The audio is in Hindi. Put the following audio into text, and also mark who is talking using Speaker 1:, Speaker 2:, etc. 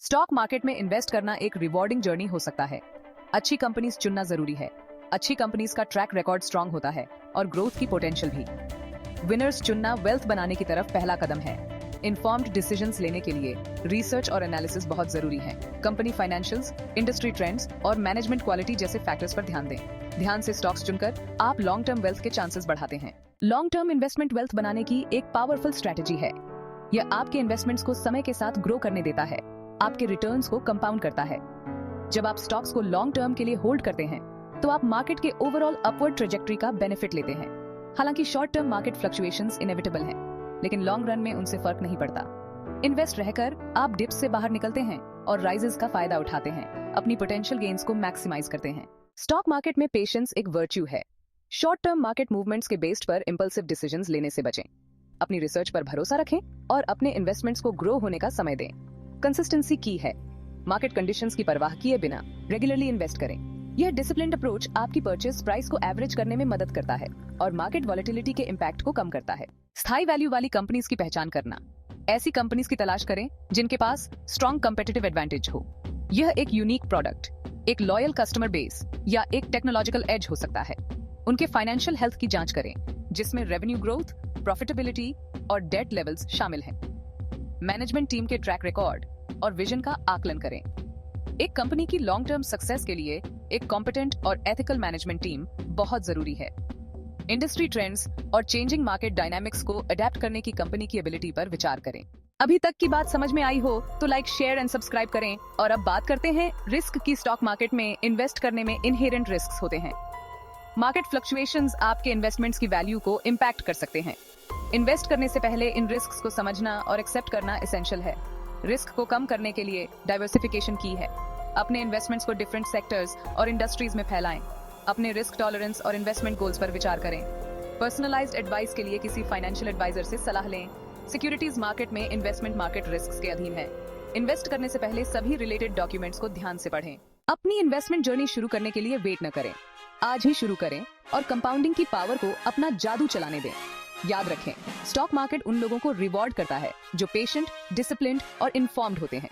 Speaker 1: स्टॉक मार्केट में इन्वेस्ट करना एक रिवॉर्डिंग जर्नी हो सकता है। अच्छी कंपनीज चुनना जरूरी है। अच्छी कंपनीज का ट्रैक रिकॉर्ड स्ट्रांग होता है और ग्रोथ की पोटेंशियल भी। विनर्स चुनना वेल्थ बनाने की तरफ पहला कदम है। इन्फॉर्म्ड डिसीजंस लेने के लिए रिसर्च और एनालिसिस बहुत जरूरी है। कंपनी फाइनेंशियल्स, इंडस्ट्री ट्रेंड्स और मैनेजमेंट क्वालिटी जैसे फैक्टर्स पर ध्यान दें। ध्यान से स्टॉक्स चुनकर आप लॉन्ग टर्म वेल्थ के चांसेस बढ़ाते हैं। लॉन्ग टर्म इन्वेस्टमेंट वेल्थ बनाने की एक पावरफुल स्ट्रेटेजी है। यह आपके इन्वेस्टमेंट्स को समय के साथ ग्रो करने देता है, आपके रिटर्न्स को कंपाउंड करता है। जब आप स्टॉक्स को लॉन्ग टर्म के लिए होल्ड करते हैं तो आप मार्केट के ओवरऑल अपवर्ड ट्रेजेक्टरी का बेनिफिट लेते हैं। हालांकि short term market fluctuations inevitable हैं, लेकिन लॉन्ग रन में उनसे फर्क नहीं पड़ता। इन्वेस्ट रहकर आप डिप्स से बाहर निकलते हैं और राइजेस का फायदा उठाते हैं, अपनी पोटेंशियल गेन्स को मैक्सिमाइज करते हैं। स्टॉक मार्केट में पेशेंस एक वर्च्यू है। शॉर्ट टर्म मार्केट मूवमेंट्स के बेस्ड पर इंपल्सिव डिसीजंस लेने से बचें। अपनी रिसर्च पर भरोसा रखें और अपने इन्वेस्टमेंट्स को ग्रो होने का समय दें। कंसिस्टेंसी की है। मार्केट कंडीशंस की परवाह किए बिना रेगुलरली इन्वेस्ट करें। यह डिसिप्लिन्ड अप्रोच आपकी परचेज प्राइस को एवरेज करने में मदद करता है और मार्केट वॉलेटिलिटी के इम्पैक्ट को कम करता है। स्थायी वैल्यू वाली कंपनीज की पहचान करना। ऐसी कंपनीज की तलाश करें जिनके पास स्ट्रॉन्ग कंपेटिटिव एडवांटेज हो। यह एक यूनिक प्रोडक्ट, एक लॉयल कस्टमर बेस या एक टेक्नोलॉजिकल एज हो सकता है। उनके फाइनेंशियल हेल्थ की जांच करें, जिसमें रेवेन्यू ग्रोथ, प्रॉफिटेबिलिटी और डेट लेवल्स शामिल हैं। मैनेजमेंट टीम के ट्रैक रिकॉर्ड और विजन का आकलन करें। एक कंपनी की लॉन्ग टर्म सक्सेस के लिए एक कॉम्पिटेंट और एथिकल मैनेजमेंट टीम बहुत जरूरी है। इंडस्ट्री ट्रेंड्स और चेंजिंग मार्केट डायनामिक्स को अडेप्ट करने की कंपनी की एबिलिटी पर विचार करें। अभी तक की बात समझ में आई हो तो लाइक, शेयर एंड सब्सक्राइब करें। और अब बात करते हैं रिस्क की। स्टॉक मार्केट में इन्वेस्ट करने में इनहेरेंट रिस्क होते हैं। मार्केट फ्लक्चुएशंस आपके इन्वेस्टमेंट्स की वैल्यू को इम्पैक्ट कर सकते हैं। इन्वेस्ट करने से पहले इन रिस्क्स को समझना और एक्सेप्ट करना एसेंशियल है। रिस्क को कम करने के लिए डाइवर्सिफिकेशन की है। अपने इन्वेस्टमेंट्स को डिफरेंट सेक्टर्स और इंडस्ट्रीज में फैलाएं। अपने रिस्क टॉलरेंस और इन्वेस्टमेंट गोल्स पर विचार करें। पर्सनलाइज्ड एडवाइस के लिए किसी फाइनेंशियल एडवाइजर से सलाह लें। सिक्योरिटीज मार्केट में इन्वेस्टमेंट मार्केट रिस्क के अधीन है। इन्वेस्ट करने से पहले सभी रिलेटेड डॉक्यूमेंट्स को ध्यान से पढ़ें। अपनी इन्वेस्टमेंट जर्नी शुरू करने के लिए वेट न करें, आज ही शुरू करें और कंपाउंडिंग की पावर को अपना जादू चलाने दें। याद रखें, स्टॉक मार्केट उन लोगों को रिवॉर्ड करता है जो पेशेंट, डिसिप्लिन्ड और इन्फॉर्म्ड होते हैं।